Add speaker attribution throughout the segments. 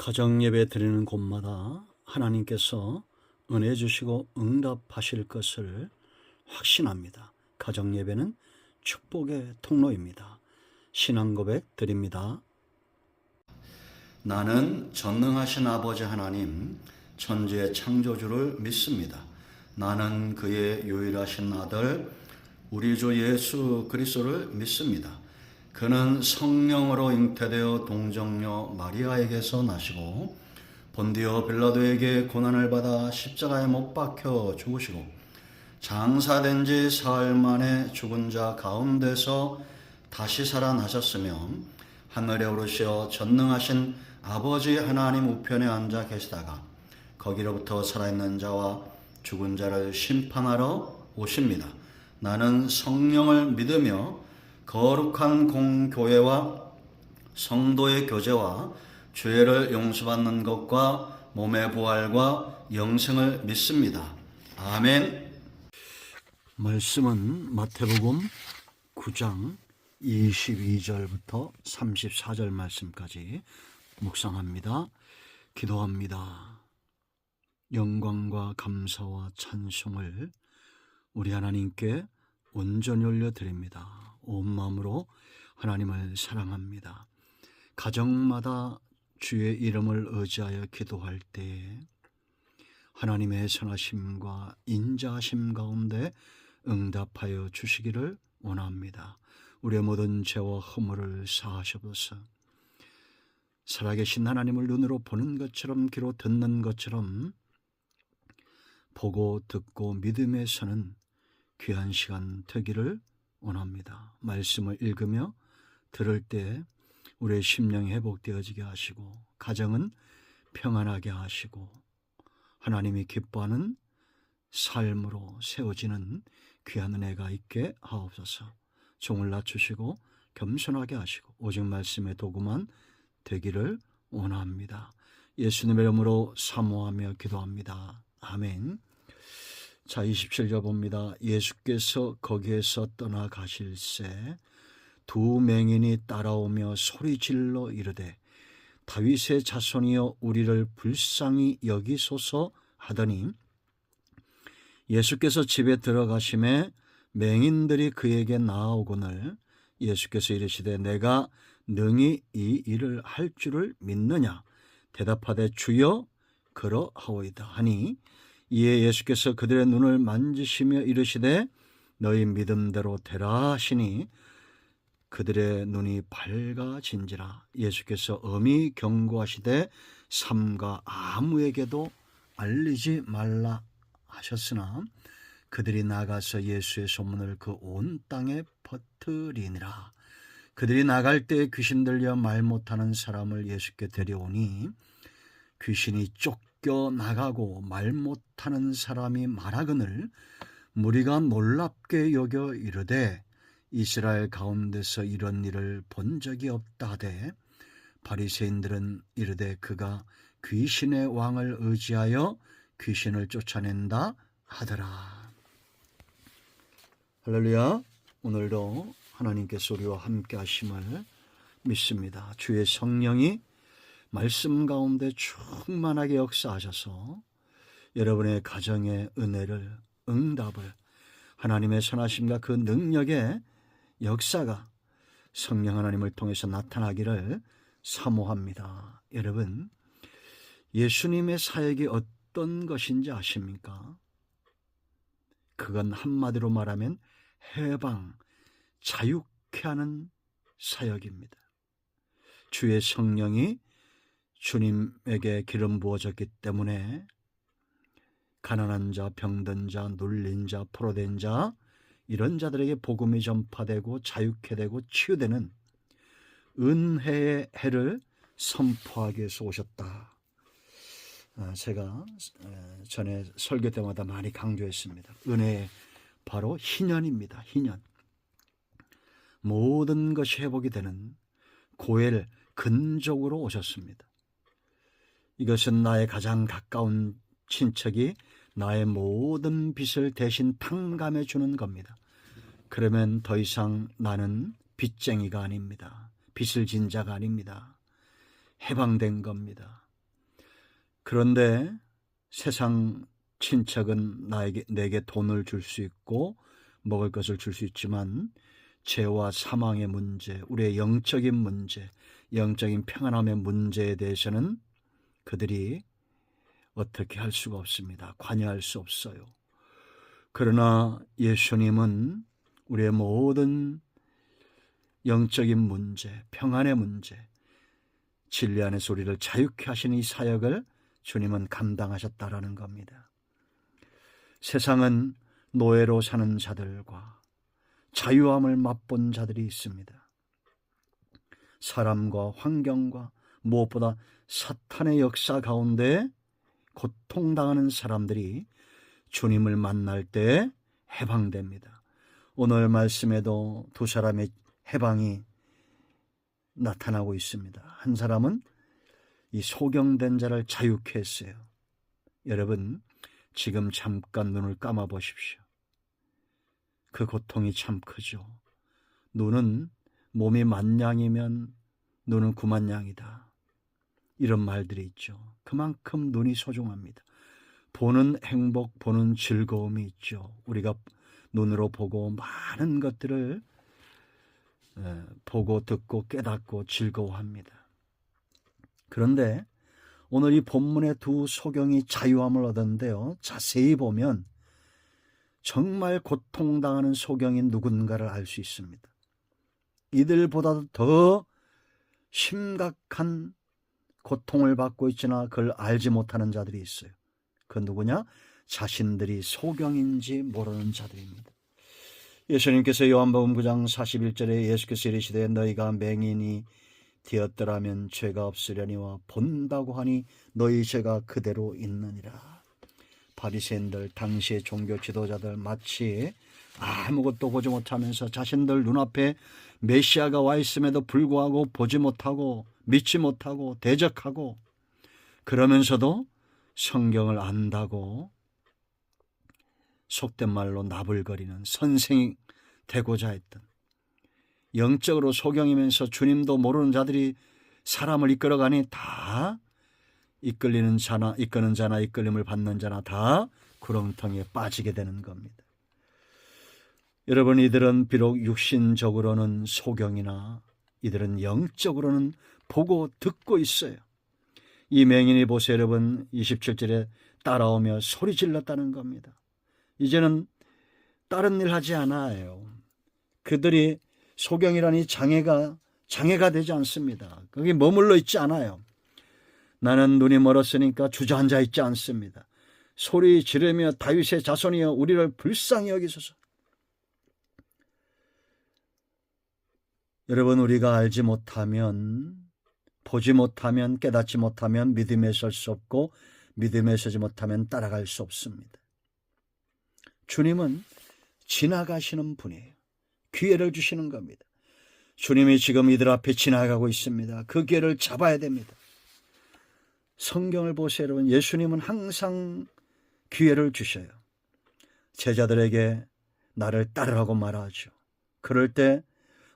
Speaker 1: 가정 예배 드리는 곳마다 하나님께서 은혜 주시고 응답하실 것을 확신합니다. 가정 예배는 축복의 통로입니다. 신앙 고백 드립니다. 나는 전능하신 아버지 하나님, 천지의 창조주를 믿습니다. 나는 그의 유일하신 아들, 우리 주 예수 그리스도를 믿습니다. 그는 성령으로 잉태되어 동정녀 마리아에게서 나시고 본디오 빌라도에게 고난을 받아 십자가에 못 박혀 죽으시고 장사된 지 사흘 만에 죽은 자 가운데서 다시 살아나셨으며 하늘에 오르시어 전능하신 아버지 하나님 우편에 앉아 계시다가 거기로부터 살아있는 자와 죽은 자를 심판하러 오십니다. 나는 성령을 믿으며 거룩한 공교회와 성도의 교제와 죄를 용서받는 것과 몸의 부활과 영생을 믿습니다. 아멘. 말씀은 마태복음 9장 22절부터 34절 말씀까지 묵상합니다. 기도합니다. 영광과 감사와 찬송을 우리 하나님께 온전히 올려드립니다. 온 마음으로 하나님을 사랑합니다. 가정마다 주의 이름을 의지하여 기도할 때 하나님의 선하심과 인자하심 가운데 응답하여 주시기를 원합니다. 우리의 모든 죄와 허물을 사하셔서 살아계신 하나님을 눈으로 보는 것처럼 귀로 듣는 것처럼 보고 듣고 믿음에 서는 귀한 시간 되기를 원합니다. 말씀을 읽으며 들을 때 우리의 심령이 회복되어지게 하시고 가정은 평안하게 하시고 하나님이 기뻐하는 삶으로 세워지는 귀한 은혜가 있게 하옵소서. 종을 낮추시고 겸손하게 하시고 오직 말씀의 도구만 되기를 원합니다. 예수님의 이름으로 사모하며 기도합니다. 아멘. 자, 27절 봅니다. 예수께서 거기에서 떠나가실새 두 맹인이 따라오며 소리질러 이르되 다윗의 자손이여 우리를 불쌍히 여기소서 하더니 예수께서 집에 들어가심에 맹인들이 그에게 나아오거늘 예수께서 이르시되 내가 능히 이 일을 할 줄을 믿느냐 대답하되 주여 그러하오이다 하니 이에 예수께서 그들의 눈을 만지시며 이르시되 너희 믿음대로 되라 하시니 그들의 눈이 밝아진지라. 예수께서 엄히 경고하시되 삼가 아무에게도 알리지 말라 하셨으나 그들이 나가서 예수의 소문을 그 온 땅에 퍼뜨리니라. 그들이 나갈 때 귀신 들려 말 못하는 사람을 예수께 데려오니 귀신이 쫓겨 나가고 말 못하는 사람이 말하거늘 무리가 놀랍게 여겨 이르되 이스라엘 가운데서 이런 일을 본 적이 없다 하되 바리새인들은 이르되 그가 귀신의 왕을 의지하여 귀신을 쫓아낸다 하더라. 할렐루야. 오늘도 하나님께서 우리와 함께 하심을 믿습니다. 주의 성령이 말씀 가운데 충만하게 역사하셔서 여러분의 가정의 은혜를, 응답을 하나님의 선하심과 그 능력의 역사가 성령 하나님을 통해서 나타나기를 사모합니다. 여러분, 예수님의 사역이 어떤 것인지 아십니까? 그건 한마디로 말하면 해방, 자유케 하는 사역입니다. 주의 성령이 주님에게 기름 부어졌기 때문에 가난한 자, 병든 자, 눌린 자, 포로된 자 이런 자들에게 복음이 전파되고 자유케 되고 치유되는 은혜의 해를 선포하기 위해서 오셨다. 제가 전에 설교 때마다 많이 강조했습니다. 은혜의 바로 희년입니다. 희년. 모든 것이 회복이 되는 고엘 근족으로 오셨습니다. 이것은 나의 가장 가까운 친척이 나의 모든 빚을 대신 탕감해 주는 겁니다. 그러면 더 이상 나는 빚쟁이가 아닙니다. 빚을 진 자가 아닙니다. 해방된 겁니다. 그런데 세상 친척은 내게 돈을 줄 수 있고 먹을 것을 줄 수 있지만 죄와 사망의 문제, 우리의 영적인 문제, 영적인 평안함의 문제에 대해서는 그들이 어떻게 할 수가 없습니다. 관여할 수 없어요. 그러나 예수님은 우리의 모든 영적인 문제, 평안의 문제, 진리 안에서 우리를 자유케 하시는 이 사역을 주님은 감당하셨다라는 겁니다. 세상은 노예로 사는 자들과 자유함을 맛본 자들이 있습니다. 사람과 환경과 무엇보다 사탄의 역사 가운데 고통당하는 사람들이 주님을 만날 때 해방됩니다. 오늘 말씀에도 두 사람의 해방이 나타나고 있습니다. 한 사람은 이 소경된 자를 자유케 했어요. 여러분, 지금 잠깐 눈을 감아 보십시오. 그 고통이 참 크죠. 눈은 몸이 만냥이면 눈은 9만냥이다. 이런 말들이 있죠. 그만큼 눈이 소중합니다. 보는 행복, 보는 즐거움이 있죠. 우리가 눈으로 보고 많은 것들을 보고 듣고 깨닫고 즐거워합니다. 그런데 오늘 이 본문의 두 소경이 자유함을 얻었는데요, 자세히 보면 정말 고통당하는 소경인 누군가를 알 수 있습니다. 이들보다도 더 심각한 고통을 받고 있지나 그걸 알지 못하는 자들이 있어요. 그 누구냐? 자신들이 소경인지 모르는 자들입니다. 예수님께서 요한복음 9장 41절에 예수께서 이르시되 너희가 맹인이 되었더라면 죄가 없으려니와 본다고 하니 너희 죄가 그대로 있느니라. 바리새인들, 당시의 종교 지도자들 마치 아무것도 보지 못하면서 자신들 눈앞에 메시아가 와 있음에도 불구하고 보지 못하고 믿지 못하고 대적하고 그러면서도 성경을 안다고 속된 말로 나불거리는 선생이 되고자 했던, 영적으로 소경이면서 주님도 모르는 자들이 사람을 이끌어가니 다 이끌리는 자나 이끄는 자나 이끌림을 받는 자나 다 구렁텅이에 빠지게 되는 겁니다. 여러분, 이들은 비록 육신적으로는 소경이나 이들은 영적으로는 보고 듣고 있어요. 이 맹인이 보세요. 여러분, 27절에 따라오며 소리 질렀다는 겁니다. 이제는 다른 일 하지 않아요. 그들이 소경이라니 장애가 되지 않습니다. 거기 머물러 있지 않아요. 나는 눈이 멀었으니까 주저앉아 있지 않습니다. 소리 지르며 다윗의 자손이여 우리를 불쌍히 여기소서. 여러분, 우리가 알지 못하면, 보지 못하면, 깨닫지 못하면 믿음에 설 수 없고 믿음에 서지 못하면 따라갈 수 없습니다. 주님은 지나가시는 분이에요. 기회를 주시는 겁니다. 주님이 지금 이들 앞에 지나가고 있습니다. 그 기회를 잡아야 됩니다. 성경을 보세요, 여러분. 예수님은 항상 기회를 주셔요. 제자들에게 나를 따르라고 말하죠. 그럴 때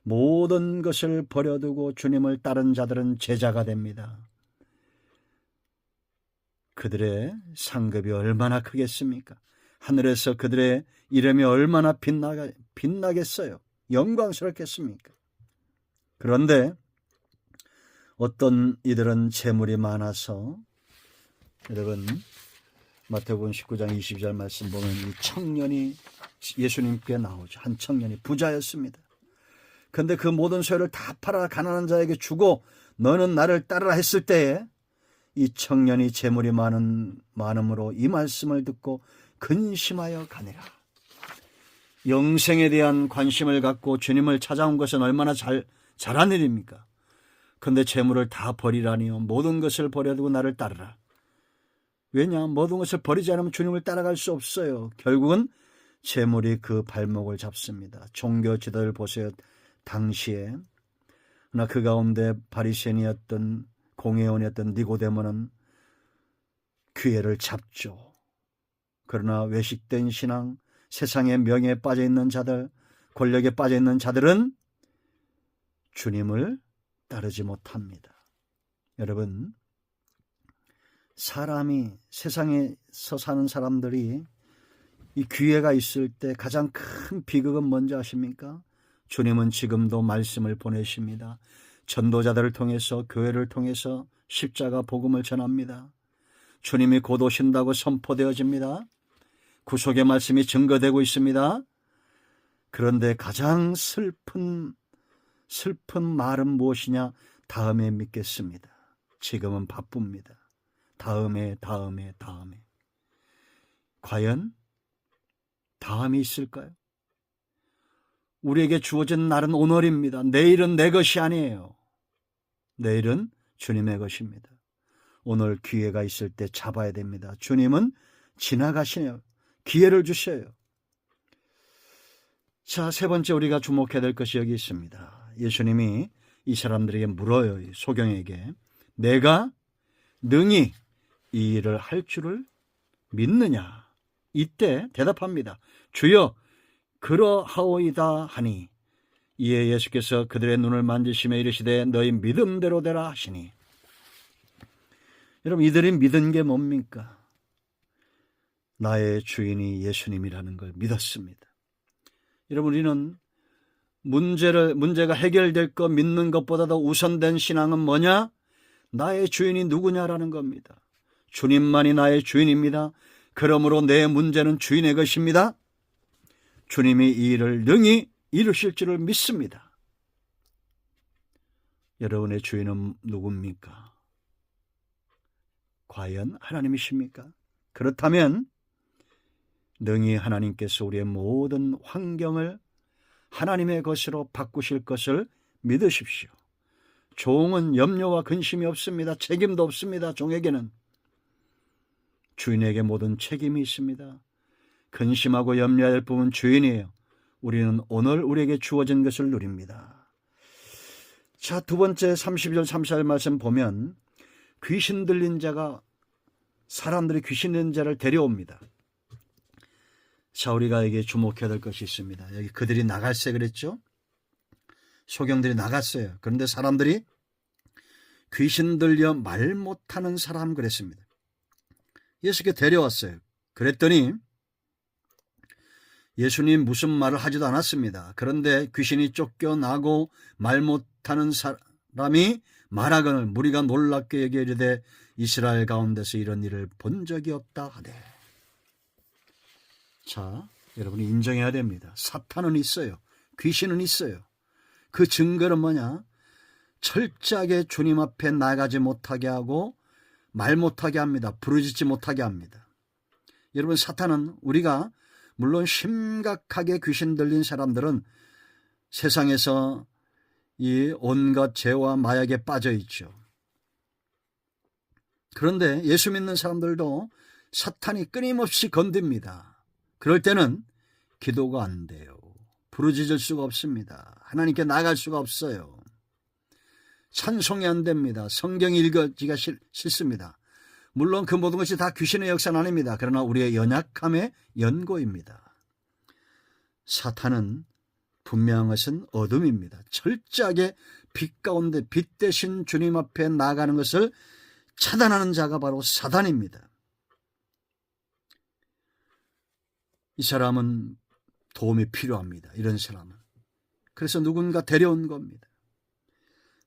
Speaker 1: 모든 것을 버려두고 주님을 따른 자들은 제자가 됩니다. 그들의 상급이 얼마나 크겠습니까? 하늘에서 그들의 이름이 얼마나 빛나겠어요? 영광스럽겠습니까? 그런데 어떤 이들은 재물이 많아서, 여러분 마태복음 19장 20절 말씀 보면 이 청년이 예수님께 나오죠. 한 청년이 부자였습니다. 그런데 그 모든 소유를 다 팔아 가난한 자에게 주고 너는 나를 따르라 했을 때에 이 청년이 재물이 많음으로 이 말씀을 듣고 근심하여 가니라. 영생에 대한 관심을 갖고 주님을 찾아온 것은 얼마나 잘한 일입니까? 그런데 재물을 다 버리라니요. 모든 것을 버려두고 나를 따르라. 왜냐? 모든 것을 버리지 않으면 주님을 따라갈 수 없어요. 결국은 재물이 그 발목을 잡습니다. 종교 지도를 보세요. 당시에 그러나 그 가운데 바리새인이었던 공회원이었던 니고데모는 기회를 잡죠. 그러나 외식된 신앙, 세상의 명예에 빠져있는 자들, 권력에 빠져있는 자들은 주님을 따르지 못합니다. 여러분, 사람이 세상에서 사는 사람들이 이 기회가 있을 때 가장 큰 비극은 뭔지 아십니까? 주님은 지금도 말씀을 보내십니다. 전도자들을 통해서 교회를 통해서 십자가 복음을 전합니다. 주님이 곧 오신다고 선포되어집니다. 구속의 말씀이 증거되고 있습니다. 그런데 가장 슬픈 말은 무엇이냐? 다음에 믿겠습니다. 지금은 바쁩니다. 다음에. 과연 다음이 있을까요? 우리에게 주어진 날은 오늘입니다. 내일은 내 것이 아니에요. 내일은 주님의 것입니다. 오늘 기회가 있을 때 잡아야 됩니다. 주님은 지나가시네요. 기회를 주셔요. 자, 세 번째 우리가 주목해야 될 것이 여기 있습니다. 예수님이 이 사람들에게 물어요. 소경에게. 내가 능히 이 일을 할 줄을 믿느냐? 이때 대답합니다. 주여, 그러하오이다 하니, 이에 예수께서 그들의 눈을 만지시며 이르시되 너희 믿음대로 되라 하시니. 여러분, 이들이 믿은 게 뭡니까? 나의 주인이 예수님이라는 걸 믿었습니다. 여러분, 우리는 문제가 해결될 거 믿는 것보다도 우선된 신앙은 뭐냐? 나의 주인이 누구냐라는 겁니다. 주님만이 나의 주인입니다. 그러므로 내 문제는 주인의 것입니다. 주님이 이 일을 능히 이루실 줄을 믿습니다. 여러분의 주인은 누굽니까? 과연 하나님이십니까? 그렇다면 능히 하나님께서 우리의 모든 환경을 하나님의 것으로 바꾸실 것을 믿으십시오. 종은 염려와 근심이 없습니다. 책임도 없습니다. 종에게는. 주인에게 모든 책임이 있습니다. 근심하고 염려해야 할 부분 주인이에요. 우리는 오늘 우리에게 주어진 것을 누립니다. 자, 두 번째 32절 34절 말씀 보면 귀신 들린 자가, 사람들이 귀신 들린 자를 데려옵니다. 자, 우리가 여기에 주목해야 될 것이 있습니다. 여기 그들이 나갈세 그랬죠? 소경들이 나갔어요. 그런데 사람들이 귀신 들려 말 못하는 사람 그랬습니다. 예수께 데려왔어요. 그랬더니 예수님 무슨 말을 하지도 않았습니다. 그런데 귀신이 쫓겨나고 말 못하는 사람이 말하거늘 무리가 놀랍게 여겨 이르되 이스라엘 가운데서 이런 일을 본 적이 없다 하되. 자, 여러분이 인정해야 됩니다. 사탄은 있어요. 귀신은 있어요. 그 증거는 뭐냐? 철저하게 주님 앞에 나가지 못하게 하고 말 못하게 합니다. 부르짖지 못하게 합니다. 여러분, 사탄은 우리가 물론 심각하게 귀신 들린 사람들은 세상에서 이 온갖 죄와 마약에 빠져 있죠. 그런데 예수 믿는 사람들도 사탄이 끊임없이 건듭니다. 그럴 때는 기도가 안 돼요. 부르짖을 수가 없습니다. 하나님께 나갈 수가 없어요. 찬송이 안 됩니다. 성경이 읽어지기가 싫습니다. 물론 그 모든 것이 다 귀신의 역사는 아닙니다. 그러나 우리의 연약함의 연고입니다. 사탄은 분명한 것은 어둠입니다. 철저하게 빛 가운데 빛 대신 주님 앞에 나가는 것을 차단하는 자가 바로 사단입니다. 이 사람은 도움이 필요합니다. 이런 사람은. 그래서 누군가 데려온 겁니다.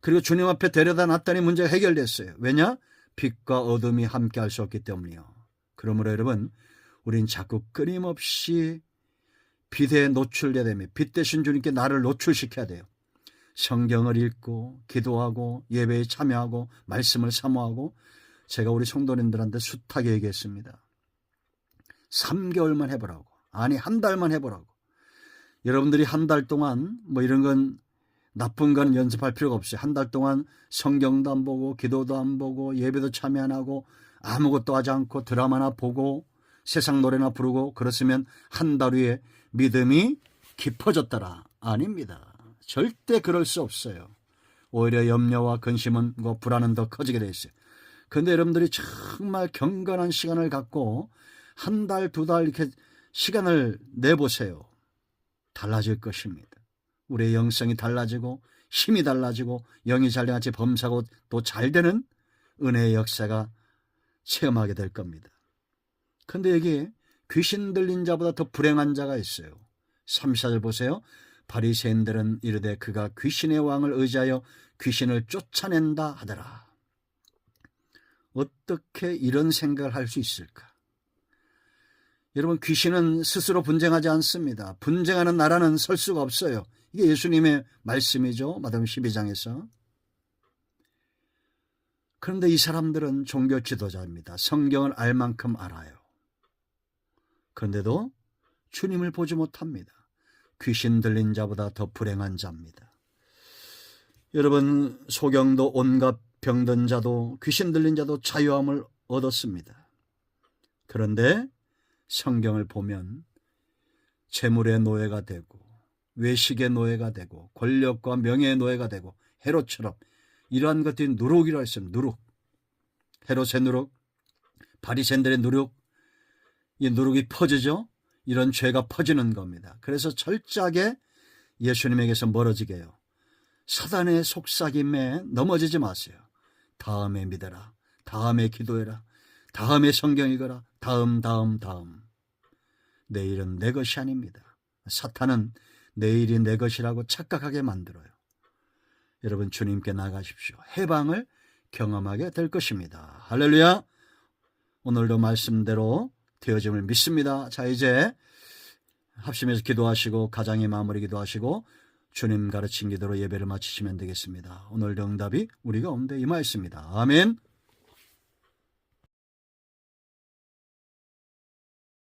Speaker 1: 그리고 주님 앞에 데려다 놨더니 문제가 해결됐어요. 왜냐? 빛과 어둠이 함께 할 수 없기 때문이요. 그러므로 여러분, 우린 자꾸 끊임없이 빛에 노출돼야 됩니다. 빛 대신 주님께 나를 노출시켜야 돼요. 성경을 읽고 기도하고 예배에 참여하고 말씀을 사모하고. 제가 우리 성도님들한테 숱하게 얘기했습니다. 3개월만 해보라고. 아니, 한 달만 해보라고. 여러분들이 한 달 동안 뭐 이런 건 나쁜 건 연습할 필요가 없어요. 한 달 동안 성경도 안 보고 기도도 안 보고 예배도 참여 안 하고 아무것도 하지 않고 드라마나 보고 세상 노래나 부르고 그렇으면 한 달 후에 믿음이 깊어졌더라. 아닙니다. 절대 그럴 수 없어요. 오히려 염려와 근심은 불안은 더 커지게 돼 있어요. 그런데 여러분들이 정말 경건한 시간을 갖고 한 달, 두 달 이렇게 시간을 내보세요. 달라질 것입니다. 우리의 영성이 달라지고 힘이 달라지고 영이 잘같이 범사고 또 잘되는 은혜의 역사가 체험하게 될 겁니다. 그런데 여기 귀신 들린 자보다 더 불행한 자가 있어요. 34절 보세요. 바리새인들은 이르되 그가 귀신의 왕을 의지하여 귀신을 쫓아낸다 하더라. 어떻게 이런 생각을 할 수 있을까? 여러분, 귀신은 스스로 분쟁하지 않습니다. 분쟁하는 나라는 설 수가 없어요. 이게 예수님의 말씀이죠. 마태복음 12장에서. 그런데 이 사람들은 종교 지도자입니다. 성경을 알 만큼 알아요. 그런데도 주님을 보지 못합니다. 귀신 들린 자보다 더 불행한 자입니다. 여러분, 소경도 온갖 병든 자도 귀신 들린 자도 자유함을 얻었습니다. 그런데 성경을 보면 재물의 노예가 되고 외식의 노예가 되고 권력과 명예의 노예가 되고 헤롯처럼 이러한 것들이 누룩이라고 했습니다. 누룩. 헤롯의 누룩, 바리새인들의 누룩, 이 누룩이 퍼지죠. 이런 죄가 퍼지는 겁니다. 그래서 철저하게 예수님에게서 멀어지게 해요. 사단의 속삭임에 넘어지지 마세요. 다음에 믿어라. 다음에 기도해라. 다음에 성경 읽어라. 다음. 내일은 내 것이 아닙니다. 사탄은 내일이 내 것이라고 착각하게 만들어요. 여러분, 주님께 나가십시오. 해방을 경험하게 될 것입니다. 할렐루야. 오늘도 말씀대로 되어짐을 믿습니다. 자, 이제 합심해서 기도하시고 가장의 마무리 기도하시고 주님 가르친 기도로 예배를 마치시면 되겠습니다. 오늘도 응답이 우리 가운데 임하였습니다. 아멘.